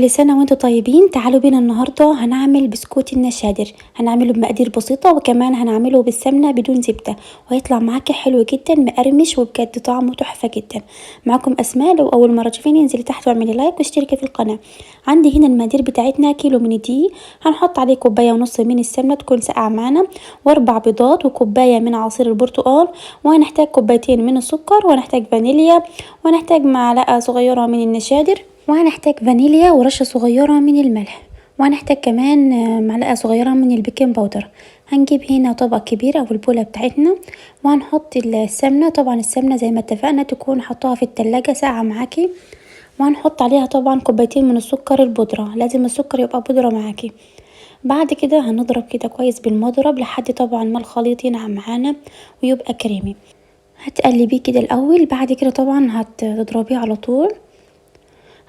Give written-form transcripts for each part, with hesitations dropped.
كل سنة وانتم طيبين. تعالوا بينا النهاردة هنعمل بسكوت النشادر. هنعمله بمقادير بسيطة وكمان هنعمله بالسمنة بدون زبدة، وهيطلع معاكي حلو جدا مقرمش وبجد طعمه تحفة جدا. معاكم اسماء. لو اول مرة تشوفيني انزلي تحت واعملي لايك واشتركي في القناة. عندي هنا المقادير بتاعتنا: كيلو من الدقيق، هنحط عليه كوباية ونص من السمنة تكون ساقعة معانا، واربع بيضات، وكوباية من عصير البرتقال، وهنحتاج كوبايتين من السكر، وهنحتاج فانيليا، وهنحتاج معلقة صغيرة من النشادر، وهنحتاج فانيليا ورشة صغيرة من الملح، وهنحتاج كمان معلقة صغيرة من البيكنج باودر. هنجيب هنا طبق كبير او البولة بتاعتنا، وهنحط السمنة. طبعا السمنة زي ما اتفقنا تكون حطها في التلاجة ساعة معاكي، وهنحط عليها طبعا كوبايتين من السكر البودرة، لازم السكر يبقى بودرة معاكي. بعد كده هنضرب كده كويس بالمضرب لحد طبعا ما الخليط ينعم معانا ويبقى كريمي. هتقلبيه كده الاول، بعد كده طبعا هتضربيه على طول.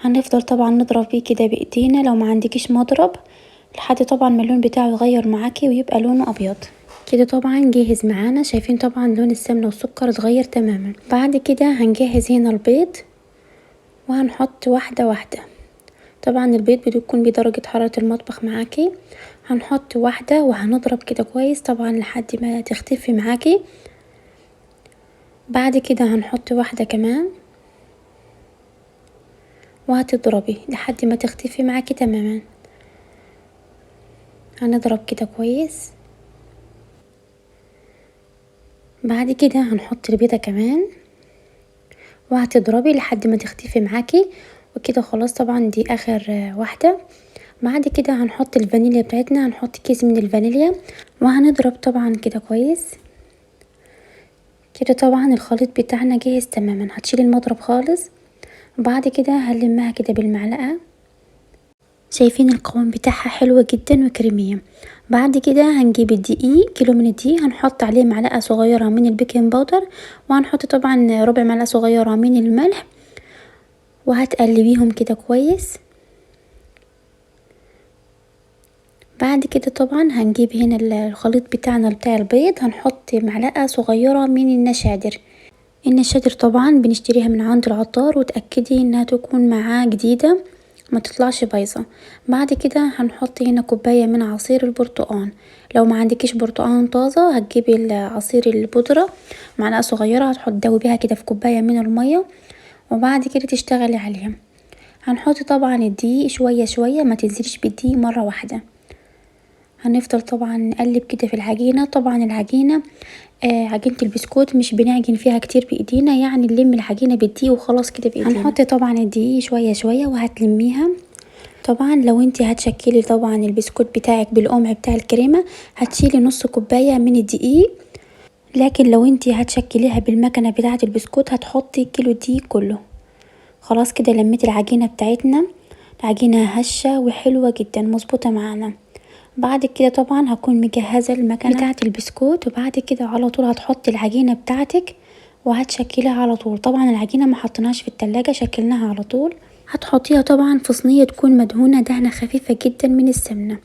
هنفضل طبعا نضرب بيه كده بايدينا لو ما عندكيش مضرب، لحد طبعا ما اللون بتاعه يغير معاكي ويبقى لونه ابيض كده. طبعا جاهز معانا، شايفين طبعا لون السمنه والسكر اتغير تماما. بعد كده هنجهز هنا البيض، وهنحط واحده واحده. طبعا البيض بتكون بدرجه حراره المطبخ معاكي. هنحط واحده وهنضرب كده كويس طبعا لحد ما تختفي معاكي. بعد كده هنحط واحده كمان، وهتضربي لحد ما تختفي معاكي تماما. هنضرب كده كويس. بعد كده هنحط البيضة كمان، وهتضربي لحد ما تختفي معاكي وكده. خلاص طبعا دي اخر واحدة. بعد كده هنحط الفانيليا بتاعتنا، هنحط كيس من الفانيليا، وهنضرب طبعا كده كويس كده. طبعا الخليط بتاعنا جاهز تماما، هتشيلي المضرب خالص. بعد كده هنلمها كده بالمعلقة. شايفين القوام بتاعها حلوة جدا وكريمية. بعد كده هنجيب الدقيق، كيلو من الدقيق، هنحط عليه معلقة صغيرة من البيكنج باودر، وهنحط طبعا ربع معلقة صغيرة من الملح، وهتقلبيهم كده كويس. بعد كده طبعا هنجيب هنا الخليط بتاعنا بتاع البيض، هنحط معلقة صغيرة من النشادر. النشادر طبعا بنشتريها من عند العطار، وتأكدي انها تكون معاه جديدة ما تطلعش بايظه. بعد كده هنحط هنا كوبايه من عصير البرتقال. لو ما عندكيش برتقال طازه هتجيبي العصير البودره معلقه صغيره، هتحط دوبيها كده في كوبايه من الميه، وبعد كده تشتغلي عليها. هنحط طبعا الدقيق شويه شويه، ما تنزليش بالدقيق مره واحده. هنفضل طبعا نقلب كده في العجينه. طبعا العجينه عجينة البسكوت مش بنعجن فيها كتير بايدينا، يعني نلم العجينة بالدقيق وخلاص كده بايدينا. هنحط طبعا الدقيق شوية شوية وهتلميها. طبعا لو انتي هتشكلي طبعا البسكوت بتاعك بالقمع بتاع الكريمة هتشيلي نص كوباية من الدقيق، لكن لو انتي هتشكليها بالمكنة بتاعة البسكوت هتحطي كيلو دقيق كله. خلاص كده لميت العجينة بتاعتنا. العجينة هشة وحلوة جدا مظبوطة معانا. بعد كده طبعا هكون مجهزة المكنة بتاعة البسكوت، وبعد كده على طول هتحطي العجينة بتاعتك وهتشكلها على طول. طبعا العجينة ما حطيناش في التلاجة، شكلناها على طول. هتحطيها طبعا في صينية تكون مدهونة دهنة خفيفة جدا من السمنة.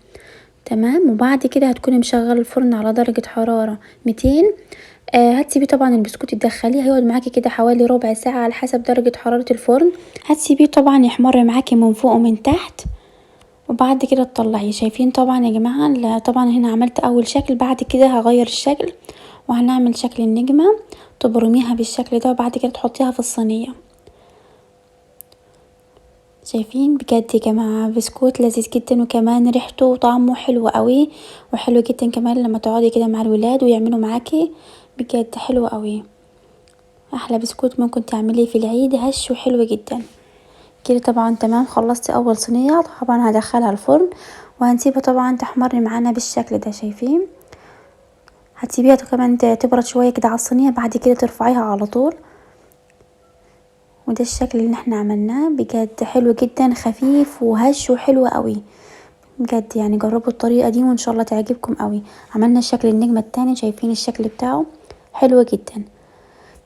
تمام. وبعد كده هتكوني مشغله الفرن على درجة حرارة 200. هتسيبي طبعا البسكوت تدخليه، هيقعد معاكي كده حوالي ربع ساعة على حسب درجة حرارة الفرن. هتسيبيه طبعا يحمر معاكي من فوق ومن تحت، وبعد كده تطلعيه. شايفين طبعا يا جماعة، طبعا هنا عملت اول شكل، بعد كده هغير الشكل وهنعمل شكل النجمة. تبرميها بالشكل ده وبعد كده تحطيها في الصينية. شايفين بجد يا جماعة بسكوت لذيذ جدا، وكمان ريحته وطعمه حلو قوي، وحلو جدا كمان لما تقعدي كده مع الولاد ويعملوا معاكي، بجد حلو قوي. احلى بسكوت ممكن تعمليه في العيد، هش وحلو جدا كده. طبعا تمام، خلصت اول صينية. طبعا هدخلها الفرن وهنسيبها طبعا تحمر معانا بالشكل ده. شايفين هتسيبيها كمان تبرد شوية كده على الصينية، بعد كده ترفعيها على طول. وده الشكل اللي احنا عملناه، بجد حلو جدا، خفيف وهش وحلو قوي بجد. يعني جربوا الطريقة دي وان شاء الله تعجبكم قوي. عملنا شكل النجمة التاني، شايفين الشكل بتاعه حلو جدا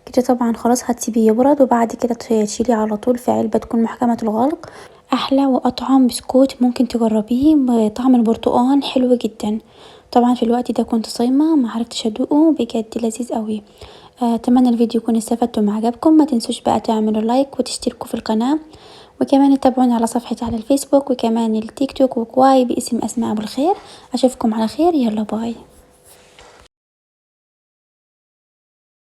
كده. طبعا خلاص هتسيبيه يبرد، وبعد كده تشيليه على طول في علبة تكون محكمة الغلق. احلى واطعم بسكوت ممكن تجربيه بطعم البرتقال، حلو جدا. طبعا في الوقت ده كنت صايمة ما عرفتش ادوقه، بجد لذيذ قوي. اتمنى الفيديو يكون استفدتم وعجبكم. ما تنسوش بقى تعملوا لايك وتشتركوا في القناة وكمان تتابعوني على صفحتي على الفيسبوك وكمان التيك توك وكواي باسم أسماء أبو الخير. أشوفكم على خير، يلا باي.